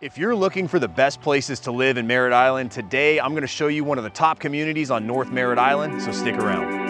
If you're looking for the best places to live in Merritt Island, today I'm going to show you one of the top communities on North Merritt Island, so stick around.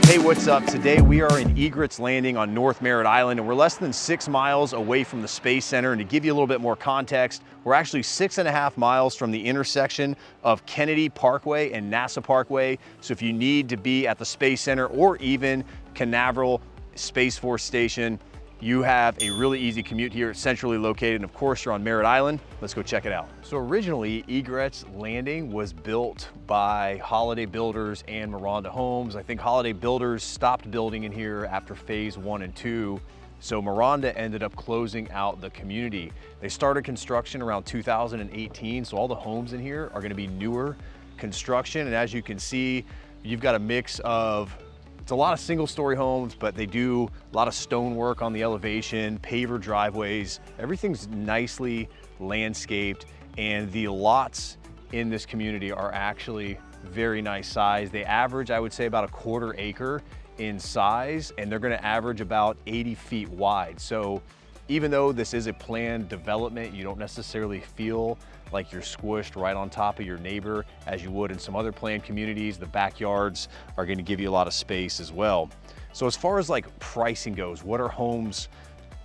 Hey, what's up? Today we are in Egrets Landing on North Merritt Island, and we're less than 6 miles away from the Space Center. And to give you a little bit more context, we're actually 6.5 miles from the intersection of Kennedy Parkway and NASA Parkway. So if you need to be at the Space Center or even Canaveral Space Force Station, you have a really easy commute here. It's centrally located, and of course you're on Merritt Island. Let's go check it out. So originally, Egrets Landing was built by Holiday Builders and Miranda Homes. I think Holiday Builders stopped building in here after phase 1 and 2. So Miranda ended up closing out the community. They started construction around 2018, so all the homes in here are gonna be newer construction. And as you can see, you've got a mix of, it's a lot of single-story homes, but they do a lot of stonework on the elevation, paver driveways. Everything's nicely landscaped, and the lots in this community are actually very nice size. They average, I would say, about a 1/4 acre in size, and they're gonna average about 80 feet wide. So even though this is a planned development, you don't necessarily feel like you're squished right on top of your neighbor as you would in some other planned communities. The backyards are gonna give you a lot of space as well. So as far as like pricing goes, what are homes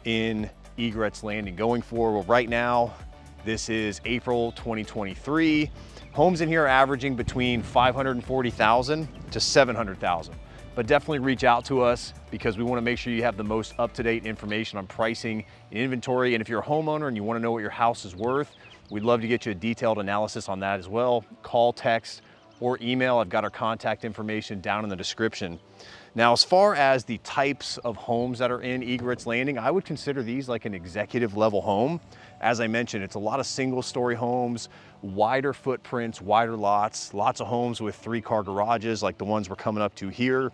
in Egrets Landing going for? Well, right now, this is April 2023. Homes in here are averaging between 540,000 to 700,000. But definitely reach out to us because we want to make sure you have the most up-to-date information on pricing and inventory. And if you're a homeowner and you want to know what your house is worth, we'd love to get you a detailed analysis on that as well. Call, text, or email. I've got our contact information down in the description. Now, as far as the types of homes that are in Egrets Landing, I would consider these like an executive level home. As I mentioned, it's a lot of single-story homes, wider footprints, wider lots, lots of homes with 3-car garages like the ones we're coming up to here.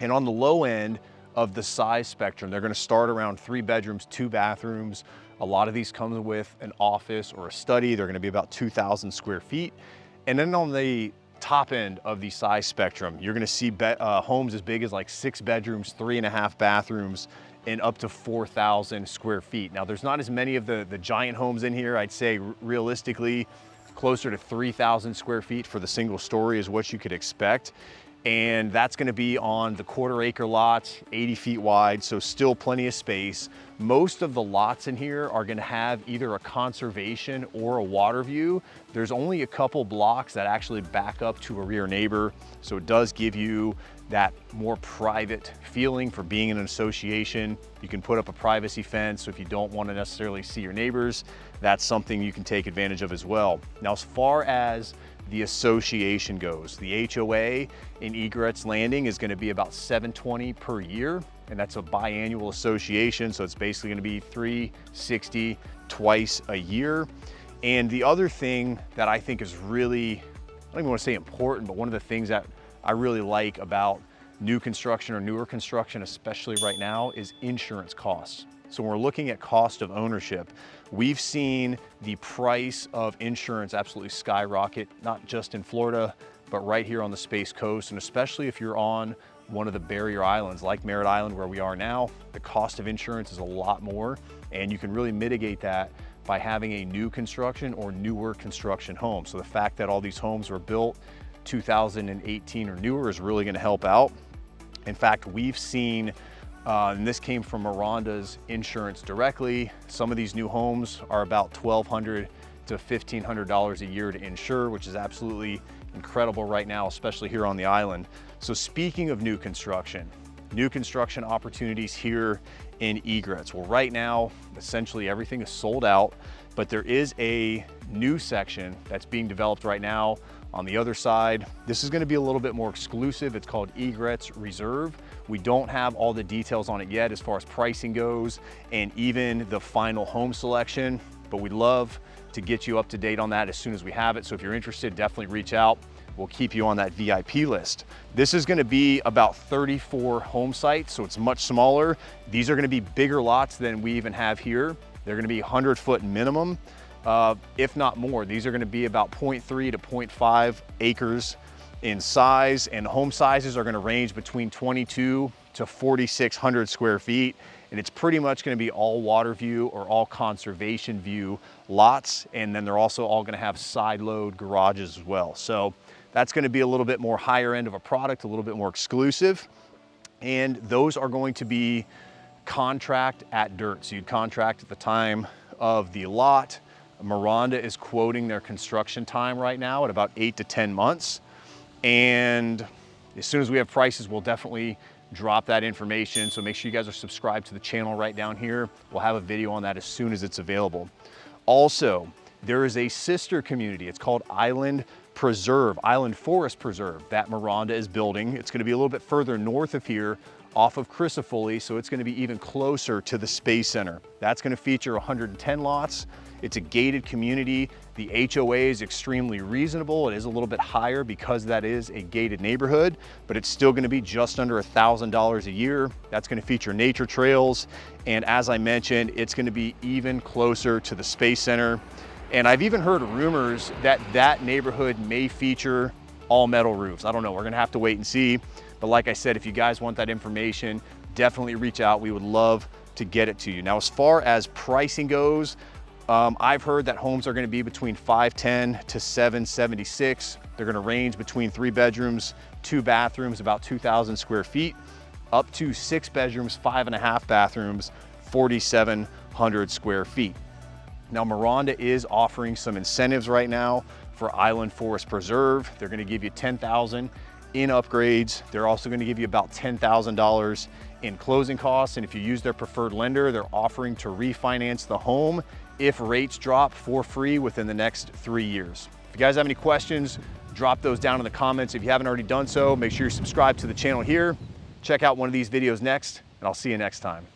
And on the low end of the size spectrum, they're gonna start around 3 bedrooms, 2 bathrooms. A lot of these come with an office or a study. They're gonna be about 2,000 square feet. And then on the top end of the size spectrum, you're gonna see homes as big as like 6 bedrooms, 3.5 bathrooms, and up to 4,000 square feet. Now, there's not as many of the giant homes in here. I'd say realistically, closer to 3,000 square feet for the single story is what you could expect. And that's gonna be on the 1/4 acre lots, 80 feet wide, so still plenty of space. Most of the lots in here are gonna have either a conservation or a water view. There's only a couple blocks that actually back up to a rear neighbor, so it does give you that more private feeling for being in an association. You can put up a privacy fence, so if you don't want to necessarily see your neighbors, that's something you can take advantage of as well. Now, as far as the association goes, the HOA in Egrets Landing is going to be about $720 per year, and that's a biannual association, so it's basically going to be $360 twice a year. And the other thing that I think is really, I don't even want to say important, but one of the things that I really like about new construction or newer construction, especially right now, is insurance costs. So when we're looking at cost of ownership, we've seen the price of insurance absolutely skyrocket, not just in Florida, but right here on the Space Coast. And especially if you're on one of the barrier islands like Merritt Island where we are now, the cost of insurance is a lot more, and you can really mitigate that by having a new construction or newer construction home. So the fact that all these homes were built 2018 or newer is really gonna help out. In fact, we've seen, and this came from Miranda's insurance directly, some of these new homes are about $1,200 to $1,500 a year to insure, which is absolutely incredible right now, especially here on the island. So speaking of new construction opportunities here in Egrets. Well, right now, essentially everything is sold out, but there is a new section that's being developed right now on the other side. This is gonna be a little bit more exclusive. It's called Egrets Reserve. We don't have all the details on it yet as far as pricing goes and even the final home selection, but we'd love to get you up to date on that as soon as we have it. So if you're interested, definitely reach out. We'll keep you on that VIP list. This is gonna be about 34 home sites, so it's much smaller. These are gonna be bigger lots than we even have here. They're gonna be 100-foot minimum. if not more. These are gonna be about 0.3 to 0.5 acres in size, and home sizes are gonna range between 22 to 4,600 square feet. And it's pretty much gonna be all water view or all conservation view lots. And then they're also all gonna have side load garages as well. So that's gonna be a little bit more higher end of a product, a little bit more exclusive. And those are going to be contract at dirt. So you'd contract at the time of the lot. Miranda is quoting their construction time right now at about 8 to 10 months. And as soon as we have prices, we'll definitely drop that information. So make sure you guys are subscribed to the channel right down here. We'll have a video on that as soon as it's available. Also, there is a sister community. It's called Island Forest Preserve that Miranda is building. It's gonna be a little bit further north of here off of Chrysopholy, so it's gonna be even closer to the Space Center. That's gonna feature 110 lots. It's a gated community. The HOA is extremely reasonable. It is a little bit higher because that is a gated neighborhood, but it's still gonna be just under $1,000 a year. That's gonna feature nature trails. And as I mentioned, it's gonna be even closer to the Space Center. And I've even heard rumors that that neighborhood may feature all metal roofs. I don't know, we're gonna have to wait and see. But like I said, if you guys want that information, definitely reach out. We would love to get it to you. Now, as far as pricing goes, I've heard that homes are gonna be between 510 to 776. They're gonna range between 3 bedrooms, 2 bathrooms, about 2,000 square feet, up to 6 bedrooms, 5.5 bathrooms, 4,700 square feet. Now, Miranda is offering some incentives right now for Island Forest Preserve. They're gonna give you $10,000 in upgrades. They're also gonna give you about $10,000 in closing costs. And if you use their preferred lender, they're offering to refinance the home if rates drop for free within the next 3 years. If you guys have any questions, drop those down in the comments. If you haven't already done so, make sure you're subscribed to the channel here. Check out one of these videos next, and I'll see you next time.